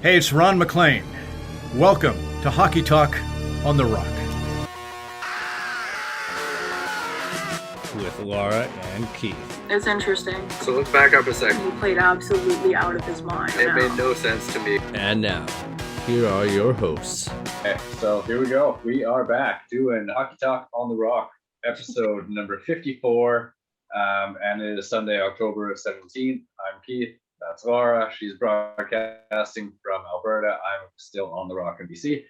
Hey, it's Ron McLean. Welcome to Hockey Talk on the Rock. With Laura and Keith. It's interesting. So let's back up a second. He played absolutely out of his mind. It made no sense to me. And now, here are your hosts. Okay, so here we go. We are back doing Hockey Talk on the Rock, episode number 54. And it is Sunday, October 17th. I'm Keith. That's Laura. She's broadcasting from Alberta. I'm still on the Rock in BC.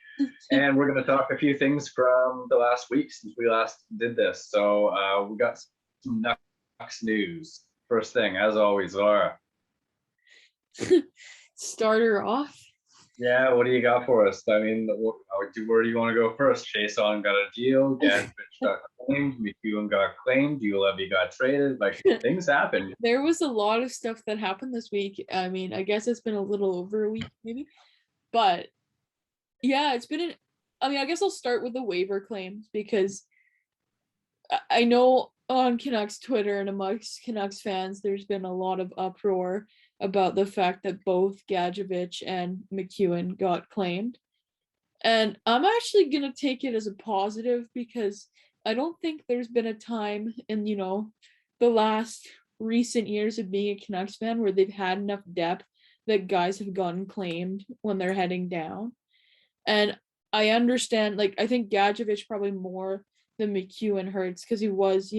And we're going to talk a few things from the last week since we last did this. So we got some Canucks news. First thing, as always, Laura. Starter off. Yeah, what do you got for us? I mean, where do you want to go first? Chason got a deal, Gadvich got claimed, McEwen got claimed, Ulevy got traded. Like, things happen. There was a lot of stuff that happened this week. I mean, I guess it's been a little over a week, maybe. But, yeah, it's been I guess I'll start with the waiver claims because I know on Canucks Twitter and amongst Canucks fans, there's been a lot of uproar about the fact that both Gadjevich and McEwen got claimed. And I'm actually going to take it as a positive because I don't think there's been a time in, the last recent years of being a Canucks fan where they've had enough depth that guys have gotten claimed when they're heading down. And I understand, I think Gadjevich probably more than McEwen hurts because he was,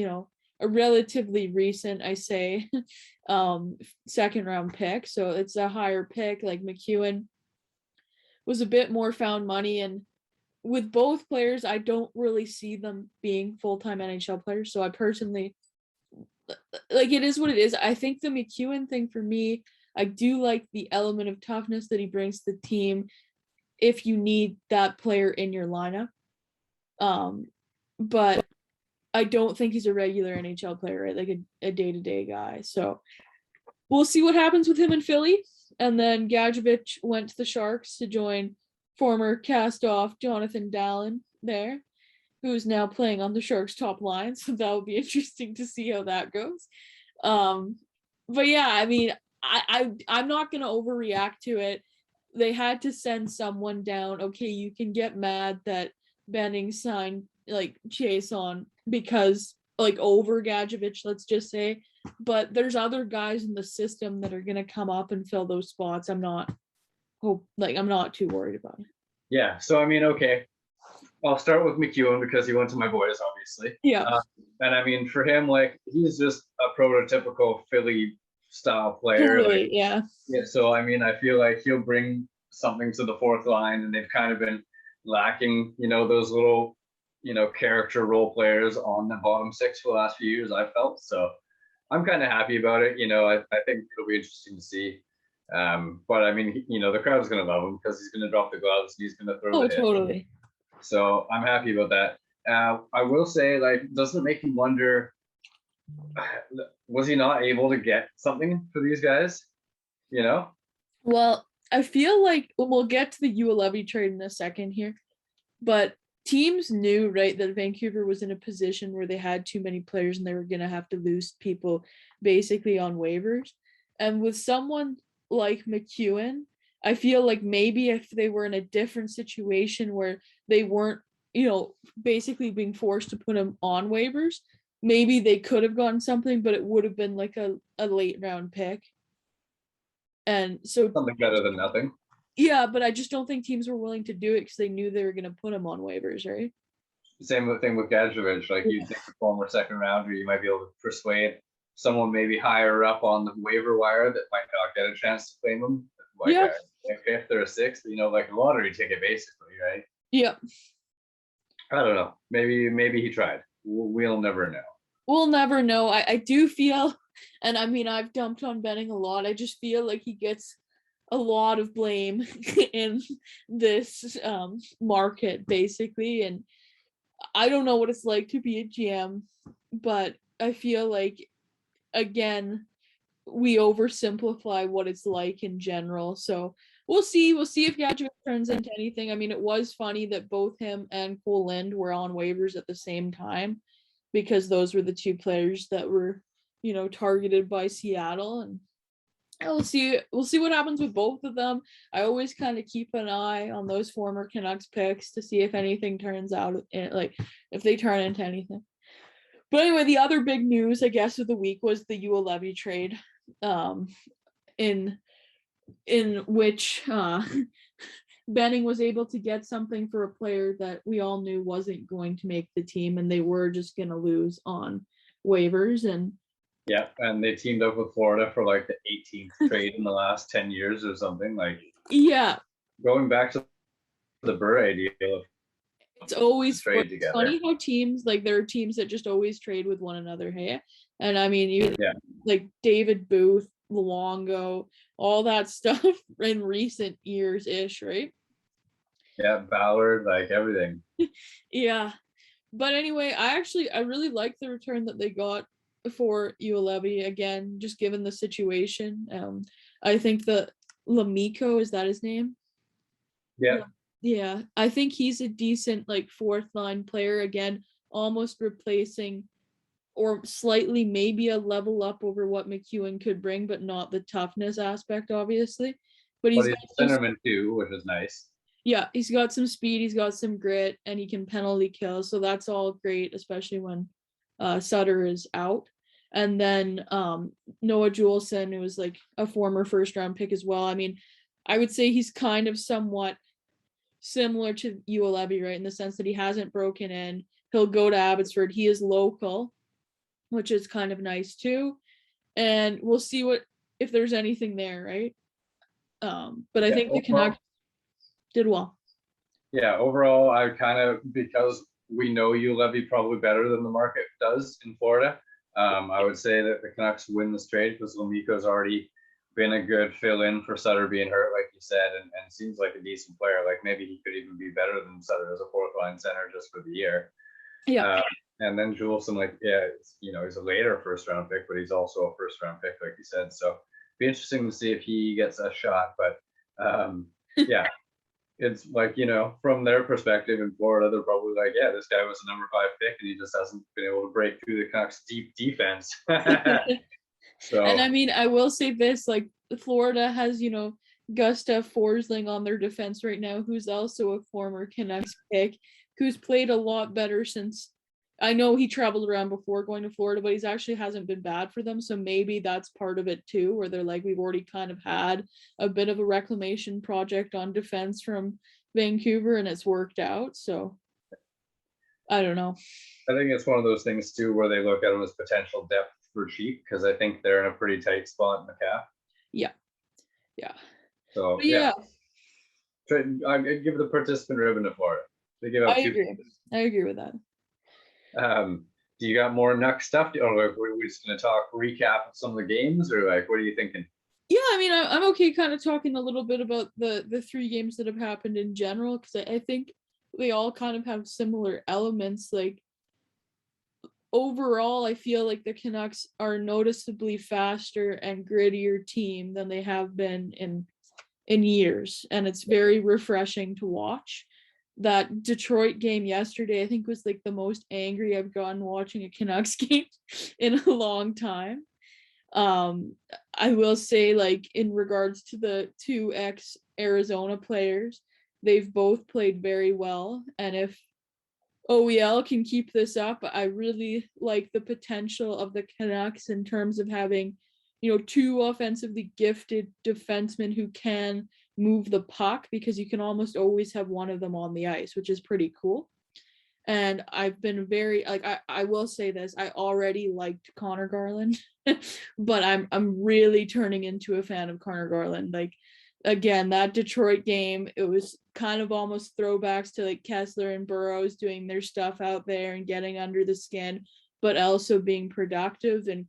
a relatively recent, I say, second round pick. So it's a higher pick. Like McEwen was a bit more found money. And with both players, I don't really see them being full-time NHL players. So I personally, it is what it is. I think the McEwen thing for me, I do like the element of toughness that he brings to the team if you need that player in your lineup. But I don't think he's a regular NHL player, right? Like a day-to-day guy. So we'll see what happens with him in Philly. And then Gadjevich went to the Sharks to join former cast-off Jonathan Dallin there, who's now playing on the Sharks top line. So that will be interesting to see how that goes. But yeah, I mean, I'm not going to overreact to it. They had to send someone down. Okay, you can get mad that Benning signed Chason because over Gadjevich, let's just say, but there's other guys in the system that are going to come up and fill those spots. I'm not too worried about it. Yeah, so I mean, okay, I'll start with McEwen because he went to my boys, obviously. Yeah. And I mean, for him, he's just a prototypical Philly style player. Totally, yeah. So I mean, I feel like he'll bring something to the fourth line, and they've kind of been lacking, those little, character role players on the bottom six for the last few years, I felt. So I'm kind of happy about it. I think it'll be interesting to see. But I mean, the crowd's going to love him because he's going to drop the gloves and he's going to throw the hit. Totally. So I'm happy about that. I will say, doesn't it make you wonder, was he not able to get something for these guys? Well, I feel like we'll get to the Ulevy trade in a second here, but teams knew, right, that Vancouver was in a position where they had too many players and they were going to have to lose people basically on waivers. And with someone like McEwen, I feel like maybe if they were in a different situation where they weren't, basically being forced to put him on waivers, maybe they could have gotten something, but it would have been a late round pick. And so something better than nothing. Yeah, but I just don't think teams were willing to do it because they knew they were going to put him on waivers, right? Same thing with Gadjevich. You'd think a former second rounder, you might be able to persuade someone maybe higher up on the waiver wire that might not get a chance to claim him, a fifth or a sixth, like a lottery ticket, basically, right? Yeah. I don't know. Maybe he tried. We'll never know. We'll never know. I do feel, and I mean, I've dumped on Benning a lot. I just feel like he gets a lot of blame in this market, basically. And I don't know what it's like to be a GM, but I feel like, again, we oversimplify what it's like in general. So we'll see if Gadjevich turns into anything. I mean, it was funny that both him and Cole Lind were on waivers at the same time because those were the two players that were, targeted by Seattle. And we'll see what happens with both of them. I always kind of keep an eye on those former Canucks picks to see if anything turns out, like if they turn into anything. But anyway, the other big news, I guess, of the week was the Levy trade, in which Benning was able to get something for a player that we all knew wasn't going to make the team, and they were just going to lose on waivers. And yeah, and they teamed up with Florida for like the 18th trade in the last 10 years or something. Like, yeah, going back to the Bure deal. It's always trade together. Funny how teams, like, there are teams that just always trade with one another, hey? And I mean, even like David Booth, Luongo, all that stuff in recent years-ish, right? Yeah, Ballard, like everything. Yeah. But anyway, I really like the return that they got for Levy, again, just given the situation. I think that Lamico, is that his name? Yeah. Yeah, I think he's a decent, like, fourth line player, again, almost replacing or slightly maybe a level up over what McEwen could bring, but not the toughness aspect, obviously. But he's centerman too, which is nice. Yeah, he's got some speed, he's got some grit, and he can penalty kill, so that's all great, especially when Sutter is out. And then Noah Juleson, who was like a former first round pick as well. I mean, I would say he's kind of somewhat similar to Levy, right, in the sense that he hasn't broken in. He'll go to Abbotsford. He is local, which is kind of nice too. And we'll see if there's anything there, right? But I think the Canucks did well. Yeah, overall, I kind of, because we know Levy probably better than the market does in Florida, I would say that the Canucks win this trade because Lamico's already been a good fill-in for Sutter being hurt, like you said, and seems like a decent player. Like, maybe he could even be better than Sutter as a fourth-line center just for the year. Yeah. And then Juleson, like, yeah, he's a later first-round pick, but he's also a first-round pick, like you said. So be interesting to see if he gets a shot. But yeah, it's like, from their perspective in Florida, they're probably like, yeah, this guy was a number 5 pick, and he just hasn't been able to break through the Canucks' deep defense. So, and I mean, I will say this, like, Florida has, Gustav Forsling on their defense right now, who's also a former Canucks pick, who's played a lot better since. I know he traveled around before going to Florida, but he's actually hasn't been bad for them. So maybe that's part of it too, where they're like, we've already kind of had a bit of a reclamation project on defense from Vancouver, and it's worked out. So I don't know. I think it's one of those things too, where they look at them as potential depth for cheap, because I think they're in a pretty tight spot in the cap. Yeah. So I give the participant ribbon to Florida. They give out I agree with that. Do you got more Nuck stuff? Or are we just going to recap some of the games, or like, what are you thinking? Yeah, I mean, I'm okay kind of talking a little bit about the 3 games that have happened in general, because I think they all kind of have similar elements. Like, overall, I feel like the Canucks are a noticeably faster and grittier team than they have been in years, and it's very refreshing to watch. That Detroit game yesterday, I think, was like the most angry I've gotten watching a Canucks game in a long time. I will say, like, in regards to the 2 ex-Arizona players, they've both played very well. And if OEL can keep this up, I really like the potential of the Canucks in terms of having, 2 offensively gifted defensemen who can move the puck, because you can almost always have one of them on the ice, which is pretty cool. And I've been very, like, I will say this, I already liked Connor Garland, but I'm really turning into a fan of Connor Garland. Like, again, that Detroit game, it was kind of almost throwbacks to like Kessler and Burroughs doing their stuff out there and getting under the skin, but also being productive. And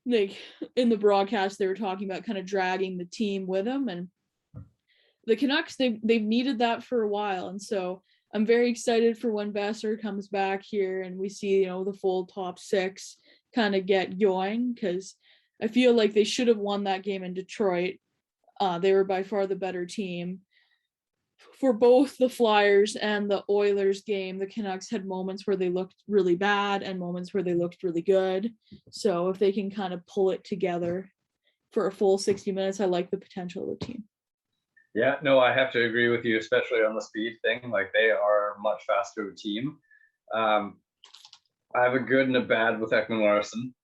like, in the broadcast, they were talking about kind of dragging the team with them, and the Canucks, they've needed that for a while. And so I'm very excited for when Besser comes back here and we see, the full top 6 kind of get going, because I feel like they should have won that game in Detroit. They were by far the better team. For both the Flyers and the Oilers game, the Canucks had moments where they looked really bad and moments where they looked really good. So if they can kind of pull it together for a full 60 minutes. I like the potential of the team. Yeah, no, I have to agree with you, especially on the speed thing. Like, they are a much faster team. I have a good and a bad with Ekman Larson.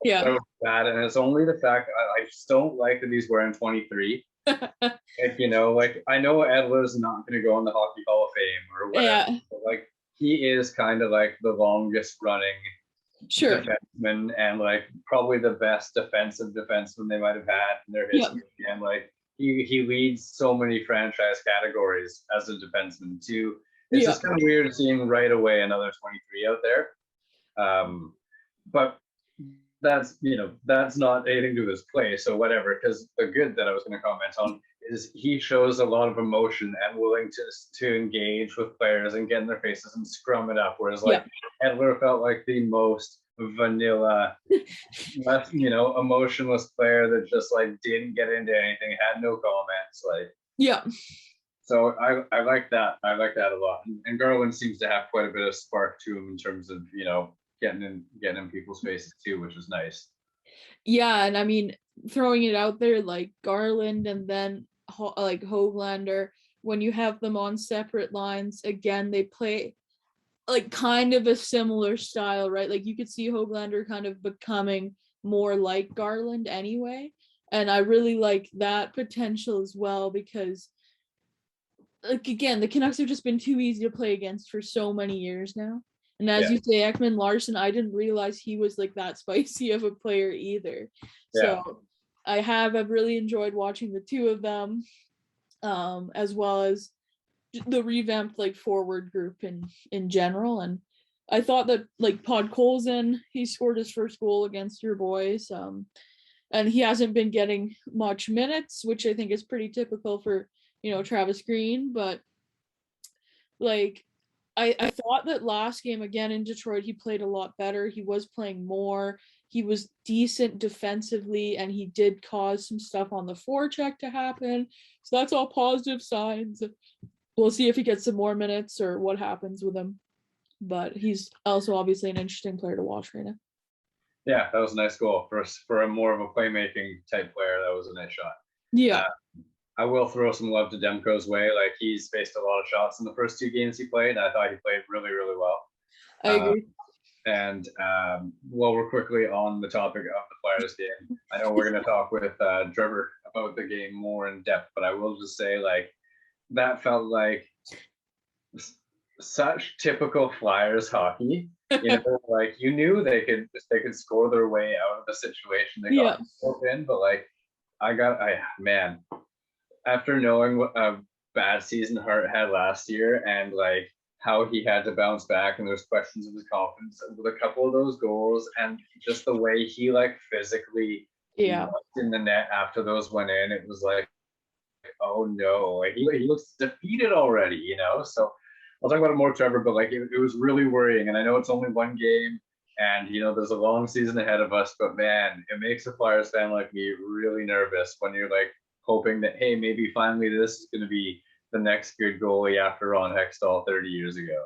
Yeah. So bad, and it's only the fact I just don't like that he's wearing 23. Like, you know, like, I know Edler's not going to go in the Hockey Hall of Fame or whatever. Yeah. But, like, he is kind of like the longest running Sure. defenseman and like probably the best defensive defenseman they might have had in their history. Yeah. And like he leads so many franchise categories as a defenseman too. It's just kind of weird seeing right away another 23 out there. But that's, you know, that's not anything to do with his play, so whatever. Because the good that I was going to comment on is he shows a lot of emotion and willing to engage with players and get in their faces and scrum it up. Whereas like Edler felt like the most vanilla, less, you know, emotionless player that just like didn't get into anything, had no comments. Like, yeah. So I like that. I like that a lot. And Garland seems to have quite a bit of spark to him in terms of, you know, getting in people's faces too, which is nice. Yeah, and I mean, throwing it out there, like Garland and then like Höglander, when you have them on separate lines, again, they play like kind of a similar style, right? Like you could see Höglander kind of becoming more like Garland anyway. And I really like that potential as well, because like, again, the Canucks have just been too easy to play against for so many years now. And as you say, Ekman Larson, I didn't realize he was like that spicy of a player either. Yeah. So I've really enjoyed watching the two of them, as well as the revamped like forward group in general. And I thought that like Podkolzin, he scored his first goal against your boys, and he hasn't been getting much minutes, which I think is pretty typical for, you know, Travis Green. But like I thought that last game again in Detroit, he played a lot better. He was playing more. He was decent defensively, and he did cause some stuff on the forecheck to happen. So that's all positive signs. We'll see if he gets some more minutes or what happens with him. But he's also obviously an interesting player to watch right now. Yeah, that was a nice goal for a more of a playmaking type player. That was a nice shot. Yeah. I will throw some love to Demko's way. Like, he's faced a lot of shots in the first two games he played, and I thought he played really, really well. I agree. And while we're quickly on the topic of the Flyers game, I know we're going to talk with Trevor about the game more in depth, but I will just say, like, that felt like such typical Flyers hockey. You know, like, you knew they could score their way out of the situation they got themselves in, but like, man, after knowing what a bad season Hart had last year and like how he had to bounce back and there's questions of his confidence with a couple of those goals and just the way he like physically in the net after those went in, it was like, oh no, like he looks defeated already, you know. So I'll talk about it more, Trevor, but like it was really worrying. And I know it's only one game and, you know, there's a long season ahead of us, but man, it makes a Flyers fan like me really nervous when you're like hoping that, hey, maybe finally this is going to be the next good goalie after Ron Hextall 30 years ago.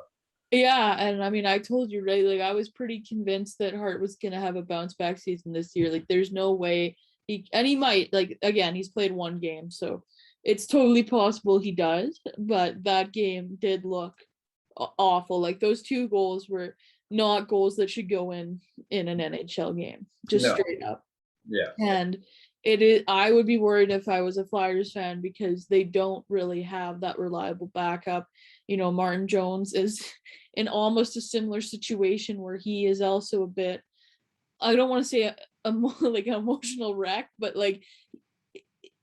Yeah, and I mean, I told you, right, like I was pretty convinced that Hart was going to have a bounce back season this year. Like there's no way he might, like, again, he's played one game, so it's totally possible he does, but that game did look awful. Like those two goals were not goals that should go in an NHL game, just straight up. Yeah. And I would be worried if I was a Flyers fan because they don't really have that reliable backup. You know, Martin Jones is in almost a similar situation where he is also a bit, I don't want to say like an emotional wreck, but like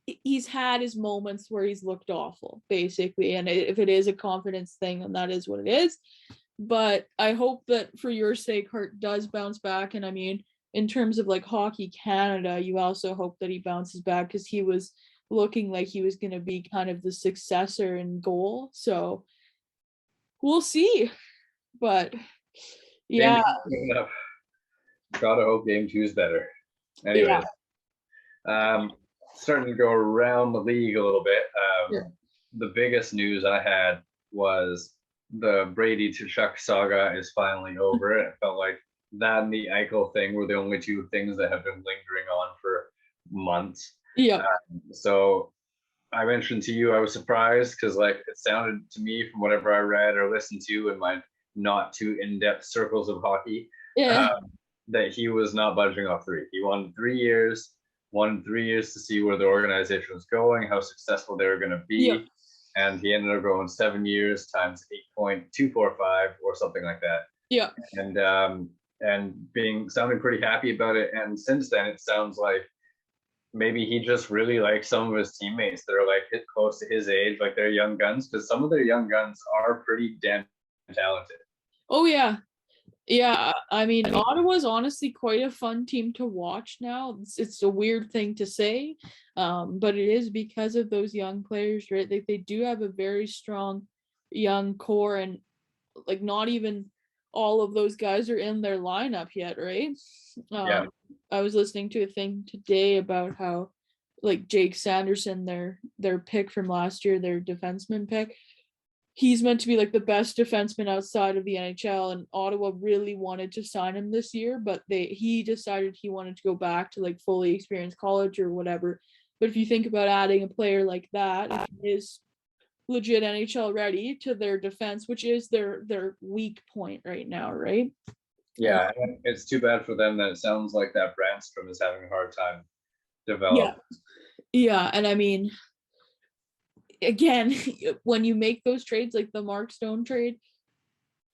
he's had his moments where he's looked awful, basically. And if it is a confidence thing, then that is what it is. But I hope that for your sake, Hart does bounce back. And I mean, in terms of like Hockey Canada, you also hope that he bounces back because he was looking like he was going to be kind of the successor in goal. So we'll see. But yeah. Gotta hope game 2 is better. Anyways, starting to go around the league a little bit. The biggest news I had was the Brady Tkachuk saga is finally over. It felt like that and the Eichel thing were the only two things that have been lingering on for months. Yeah. So I mentioned to you I was surprised because like it sounded to me from whatever I read or listened to in my not too in-depth circles of hockey Yeah. that he was not budging off 3. He wanted 3 years, wanted 3 years to see where the organization was going, how successful they were going to be. Yeah. And he ended up going 7 years times 8.245 or something like that. Yeah. And being sounding pretty happy about it. And since then, it sounds like maybe he just really likes some of his teammates that are like close to his age, like they're young guns, because some of their young guns are pretty damn talented. Oh yeah. Yeah, I mean, Ottawa's honestly quite a fun team to watch now. It's a weird thing to say, but it is because of those young players, right? They do have a very strong young core, and like not even all of those guys are in their lineup yet, right? Yeah. I was listening to a thing today about how like Jake Sanderson, their pick from last year, their defenseman pick, he's meant to be like the best defenseman outside of the NHL, and Ottawa really wanted to sign him this year, but he decided he wanted to go back to like fully experienced college or whatever. But if you think about adding a player like that, is legit NHL ready to their defense, which is their weak point right now, right? Yeah, it's too bad for them that it sounds like that Brandstrom is having a hard time developing. Yeah, and I mean, again, when you make those trades like the Mark Stone trade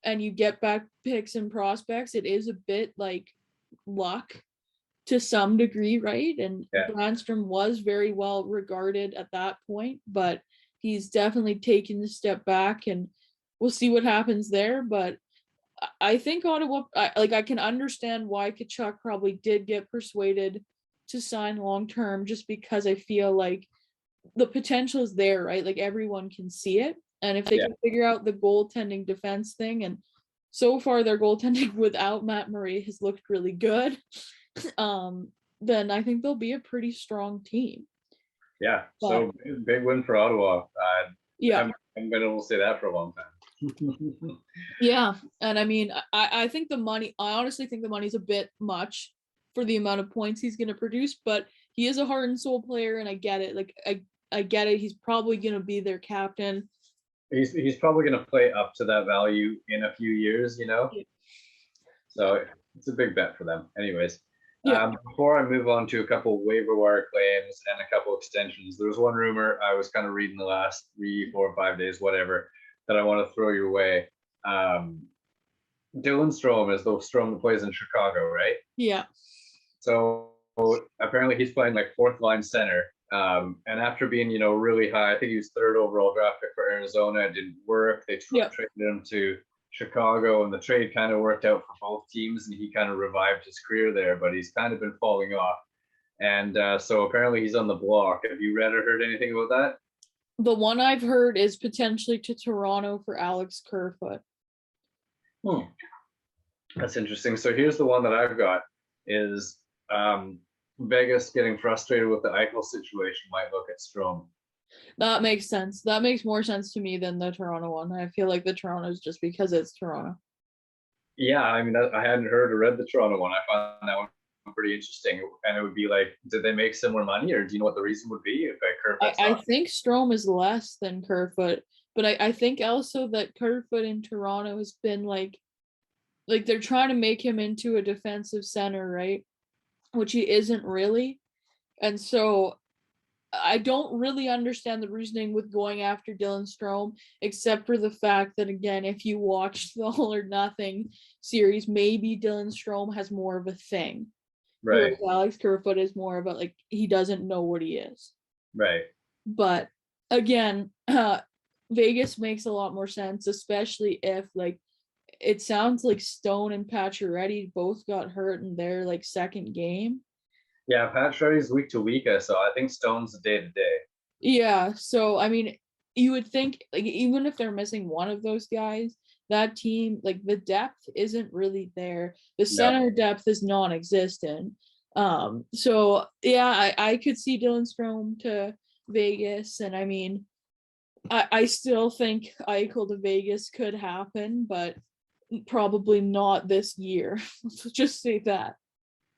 and you get back picks and prospects, it is a bit like luck to some degree, right? And Brandstrom was very well regarded at that point, but he's definitely taken a step back, and we'll see what happens there. But I think Ottawa, I can understand why Tkachuk probably did get persuaded to sign long term, just because I feel like the potential is there, right? Like everyone can see it. And if they can figure out the goaltending defense thing, and so far their goaltending without Matt Murray has looked really good, then I think they'll be a pretty strong team. Yeah, so big win for Ottawa. Yeah. I'm going to say that for a long time. Yeah, and I mean, I think I honestly think the money's a bit much for the amount of points he's going to produce, but he is a heart and soul player, and I get it. Like, I get it. He's probably going to be their captain. He's probably going to play up to that value in a few years, you know? Yeah. So it's a big bet for them. Anyways, Yeah. before I move on to a couple waiver wire claims and a couple extensions, there was one rumor I was kind of reading the last 3, 4, 5 days, whatever, that I want to throw your way. Dylan Strome is the Strome that plays in Chicago, right? Yeah. So apparently he's playing like 4th line center. And after being, really high, I think he was 3rd overall draft pick for Arizona. It didn't work. They traded him to Chicago, and the trade kind of worked out for both teams, and he kind of revived his career there, but he's kind of been falling off. And so apparently he's on the block. Have you read or heard anything about that? The one I've heard is potentially to Toronto for Alex Kerfoot. That's interesting. So here's the one that I've got is Vegas getting frustrated with the Eichel situation might look at Strome. That makes sense. That makes more sense to me than the Toronto one. I feel like the Toronto is just because it's Toronto. Yeah, I mean, I hadn't heard or read the Toronto one. I found that one pretty interesting. And it would be like, did they make similar money, or do you know what the reason would be if Kerfoot? I think Strome is less than Kerfoot, but I think also that Kerfoot in Toronto has been like they're trying to make him into a defensive center, right? Which he isn't really. And so I don't really understand the reasoning with going after Dylan Strome, except for the fact that, again, if you watch the All or Nothing series, maybe Dylan Strome has more of a thing. Right. Whereas Alex Kerfoot is more about like he doesn't know what he is. Right. But again, Vegas makes a lot more sense, especially if like it sounds like Stone and Pacioretty both got hurt in their like second game. Yeah, Pacioretty's week to week. I saw. I think Stone's day to day. Yeah, so I mean, you would think like even if they're missing one of those guys, that team like the depth isn't really there. The center depth is non-existent. So yeah, I could see Dylan Strome to Vegas, and I mean, I still think Eichel to Vegas could happen, but probably not this year. Let's just say that.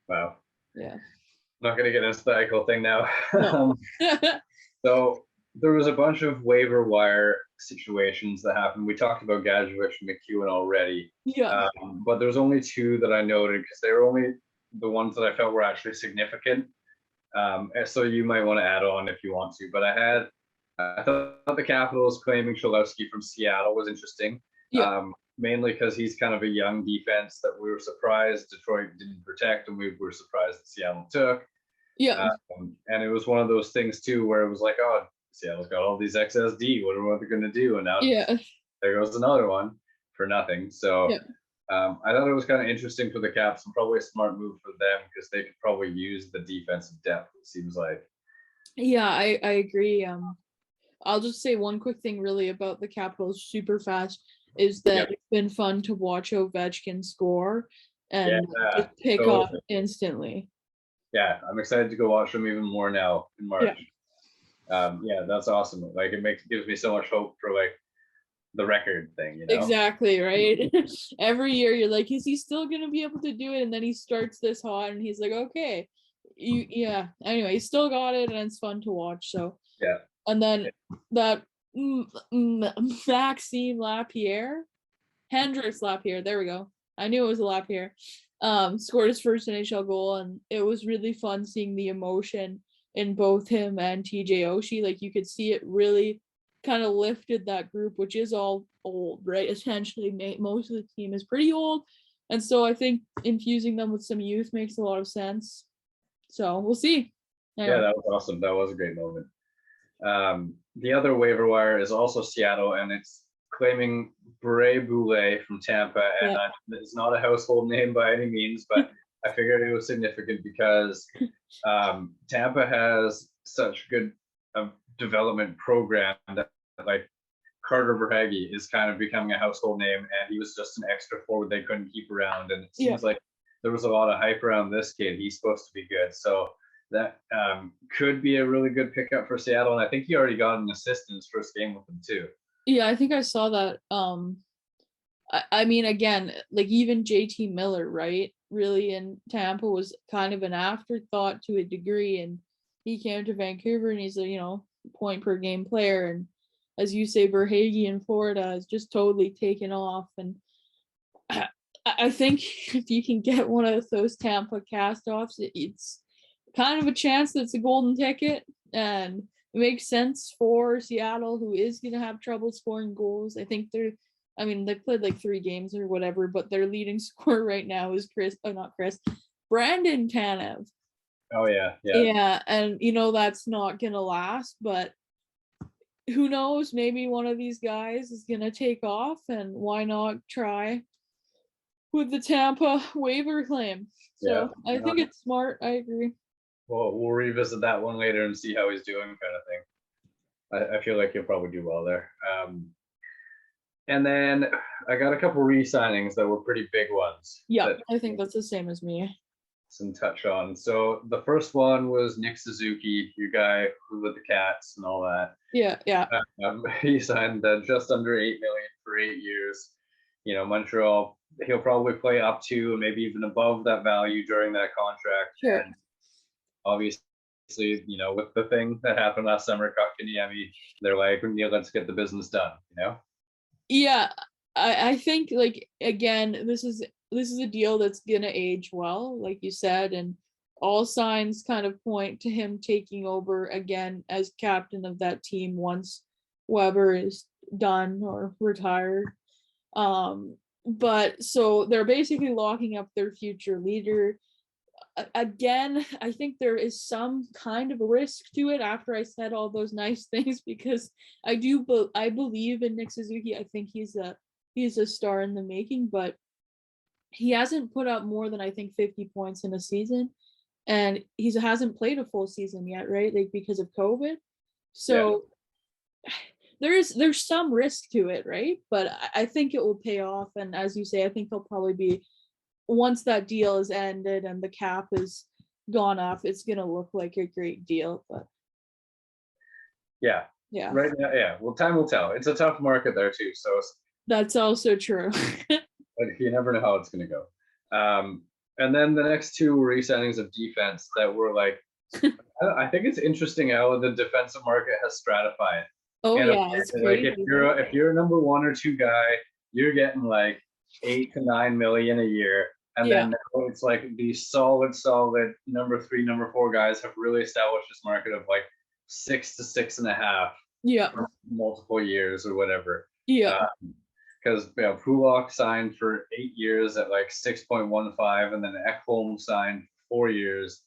Wow. Yeah. not going to get into the Eichel thing now. No. So there was a bunch of waiver wire situations that happened. We talked about Gadjevich and McEwen already, Yeah. but there's only two that I noted because they were only the ones that I felt were actually significant. So you might want to add on if you want to. But I thought the Capitals claiming Cholowski from Seattle was interesting. Yeah. Mainly because he's kind of a young defense that we were surprised Detroit didn't protect, and we were surprised that Seattle took. Yeah. And it was one of those things too where it was like, oh, Seattle's got all these XSD. What are they going to do? And now there goes another one for nothing. So I thought it was kind of interesting for the Caps and probably a smart move for them because they could probably use the defensive depth, it seems like. Yeah, I agree. I'll just say one quick thing really about the Capitals super fast is that it's been fun to watch Ovechkin score and just pick off instantly. Yeah, I'm excited to go watch them even more now in March. Yeah, that's awesome. Like gives me so much hope for like the record thing, you know? Exactly, right? Every year you're like, is he still gonna be able to do it? And then he starts this hot and he's like, okay. Anyway, he still got it and it's fun to watch. So and then that Maxime Lapierre, Hendrix Lapierre, there we go. I knew it was a Lapierre. Scored his first NHL goal, and it was really fun seeing the emotion in both him and TJ Oshie. Like you could see it really kind of lifted that group, which is all old, right? Essentially, most of the team is pretty old, and so I think infusing them with some youth makes a lot of sense. So we'll see. Yeah, that was awesome. That was a great moment. The other waiver wire is also Seattle, and it's claiming Bray Boulet from Tampa, and it's not a household name by any means, but I figured it was significant because Tampa has such good development program that like Carter Verhaeghe is kind of becoming a household name, and he was just an extra forward they couldn't keep around, and it seems like there was a lot of hype around this kid. He's supposed to be good, so that could be a really good pickup for Seattle, and I think he already got an assist in his first game with them too. Yeah, I think I saw that. I mean, again, like even JT Miller, right? Really in Tampa was kind of an afterthought to a degree, and he came to Vancouver and he's a point per game player, and as you say, Verhaeghe in Florida has just totally taken off, and I think if you can get one of those Tampa castoffs, it's kind of a chance that it's a golden ticket, and it makes sense for Seattle, who is going to have trouble scoring goals. I think they played like 3 games or whatever, but their leading scorer right now is Brandon Tanev. Oh, yeah. Yeah, and that's not going to last, but who knows? Maybe one of these guys is going to take off, and why not try with the Tampa waiver claim? So I think it's smart. I agree. Well, we'll revisit that one later and see how he's doing, kind of thing. I feel like he'll probably do well there. And then I got a couple re-signings that were pretty big ones. Yeah, I think that's the same as me. Some touch on. So the first one was Nick Suzuki, your guy who with the Cats and all that. Yeah. He signed just under $8 million for 8 years. Montreal, he'll probably play up to and maybe even above that value during that contract. Sure. And obviously, with the thing that happened last summer, Kotkaniemi, they're like, let's get the business done, Yeah, I think like again, this is a deal that's gonna age well, like you said, and all signs kind of point to him taking over again as captain of that team once Weber is done or retired. But so they're basically locking up their future leader. Again, I think there is some kind of risk to it after I said all those nice things, because I believe in Nick Suzuki. I think he's a star in the making, but he hasn't put up more than I think 50 points in a season, and he hasn't played a full season yet, right? Like because of COVID. So there's some risk to it, right? But I think it will pay off, and as you say, I think he'll probably be, once that deal is ended and the cap is gone off, it's going to look like a great deal. But yeah, right now, well, time will tell. It's a tough market there too, so that's also true. But you never know how it's going to go. And then the next two re-signings of defense that were like, I think it's interesting how the defensive market has stratified. Oh And yeah, it's like crazy. if you're a number 1 or 2 guy, you're getting like 8 to 9 million a year. And then now it's like these solid number 3, number 4 guys have really established this market of like 6 to 6.5 for multiple years or whatever. Because Pulak signed for 8 years at like 6.15, and then Ekholm signed 4 years.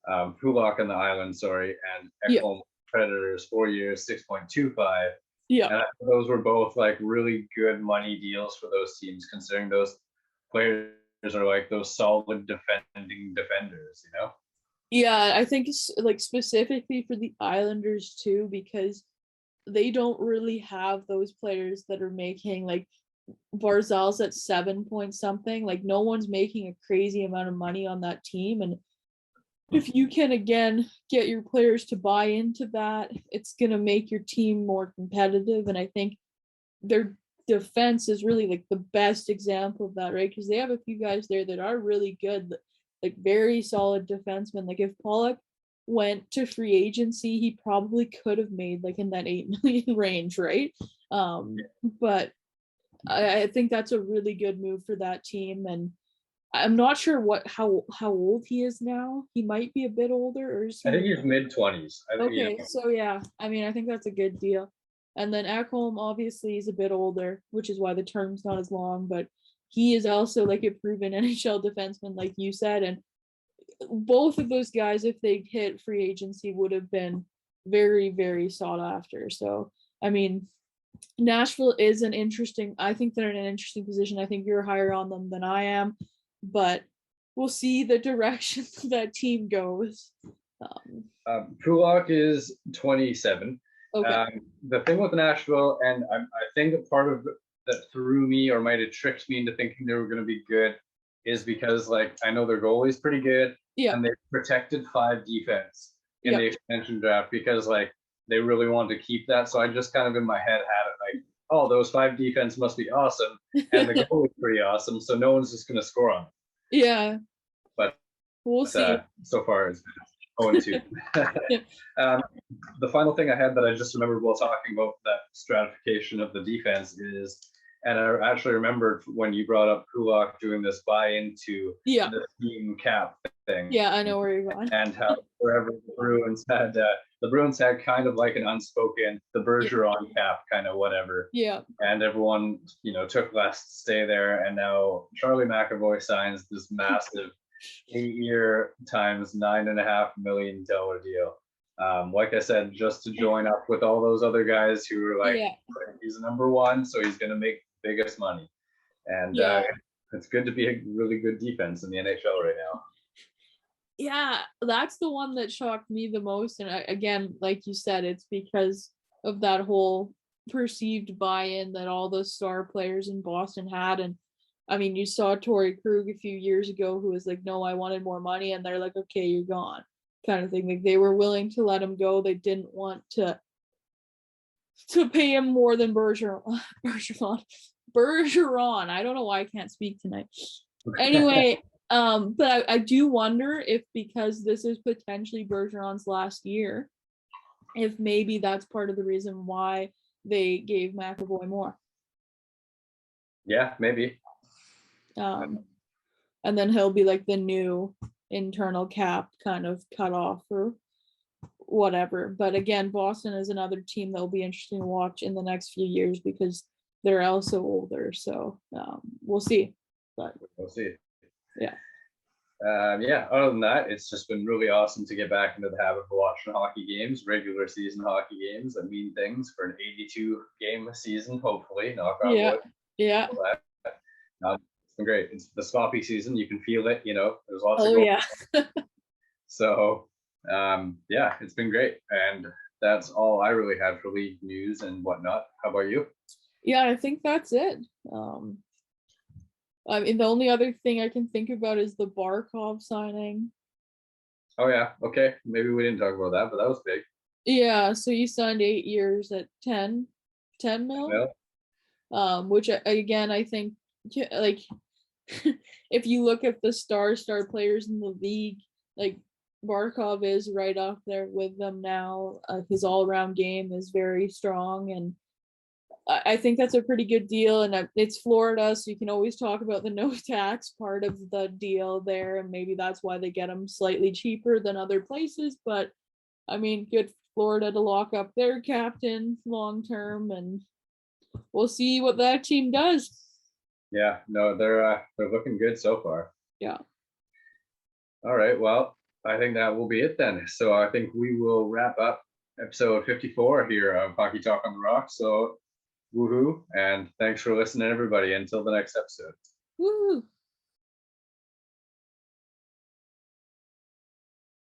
Pulak and the Island, and Ekholm Predators 4 years, 6.25. And those were both like really good money deals for those teams, considering those players are like those solid defending defenders, Yeah, I think it's like specifically for the Islanders too, because they don't really have those players that are making like Barzal's at 7 point something. Like no one's making a crazy amount of money on that team. And if you can again get your players to buy into that, it's gonna make your team more competitive. And I think their defense is really like the best example of that, right? Because they have a few guys there that are really good, like very solid defensemen. Like if Pollock went to free agency, he probably could have made like in that 8 million range, right? But I think that's a really good move for that team. And I'm not sure how old he is now. He might be a bit older, or is he... I think he's mid-20s. Okay, so yeah, I mean, I think that's a good deal. And then Ekholm obviously is a bit older, which is why the term's not as long, but he is also like a proven NHL defenseman, like you said. And both of those guys, if they hit free agency, would have been very, very sought after. So, I mean, Nashville is I think they're in an interesting position. I think you're higher on them than I am, but we'll see the direction that team goes. Pulak is 27. Okay. The thing with Nashville, and I think part of that threw me or might have tricked me into thinking they were going to be good, is because like I know their goalie's pretty good, and they protected 5 defense in the expansion draft because like they really wanted to keep that. So I just kind of in my head had it like, oh, those 5 defense must be awesome, and the goalie's pretty awesome, so no one's just going to score on them. Yeah. But we'll see. So far it's 0-2. The final thing I had that I just remembered while talking about that stratification of the defense is, and I actually remembered when you brought up Kulak doing this buy-in to the team cap thing. Yeah, I know where you're going. And how wherever the Bruins had kind of like an unspoken, the Bergeron cap kind of whatever. Yeah. And everyone, took less to stay there. And now Charlie McAvoy signs this massive 8-year times $9.5 million deal. Like I said, just to join up with all those other guys who were like, he's number 1, so he's going to make the biggest money. And it's good to be a really good defense in the NHL right now. Yeah, that's the one that shocked me the most. And again, like you said, it's because of that whole perceived buy-in that all the star players in Boston had. And I mean, you saw Torrey Krug a few years ago who was like, no, I wanted more money. And they're like, okay, you're gone, kind of thing. Like they were willing to let him go. They didn't want to pay him more than Bergeron. I don't know why I can't speak tonight. Anyway, but I do wonder if, because this is potentially Bergeron's last year, if maybe that's part of the reason why they gave McAvoy more. Yeah, maybe. And then he'll be like the new internal cap kind of cut off or whatever. But again, Boston is another team that will be interesting to watch in the next few years because they're also older. So we'll see. But we'll see. Yeah. Other than that, it's just been really awesome to get back into the habit of watching hockey games, regular season hockey games that mean things for an 82 game season, hopefully. Knock on wood. Yeah. It's been great. It's the sloppy season. You can feel it, there's lots of goals. Yeah. So, it's been great. And that's all I really had for league news and whatnot. How about you? Yeah, I think that's it. I mean, the only other thing I can think about is the Barkov signing. Oh, yeah. Okay. Maybe we didn't talk about that, but that was big. Yeah. So he signed 8 years at 10 mil. Which again, I think like if you look at the star players in the league, like Barkov is right up there with them now. His all-around game is very strong, and I think that's a pretty good deal. And it's Florida, so you can always talk about the no tax part of the deal there, and maybe that's why they get him slightly cheaper than other places. But I mean, good Florida to lock up their captain long term, and we'll see what that team does. Yeah, no, they're looking good so far. Yeah. All right, well, I think that will be it then. So I think we will wrap up episode 54 here of Hockey Talk on the Rock. So woohoo, and thanks for listening, everybody. Until the next episode. Woo!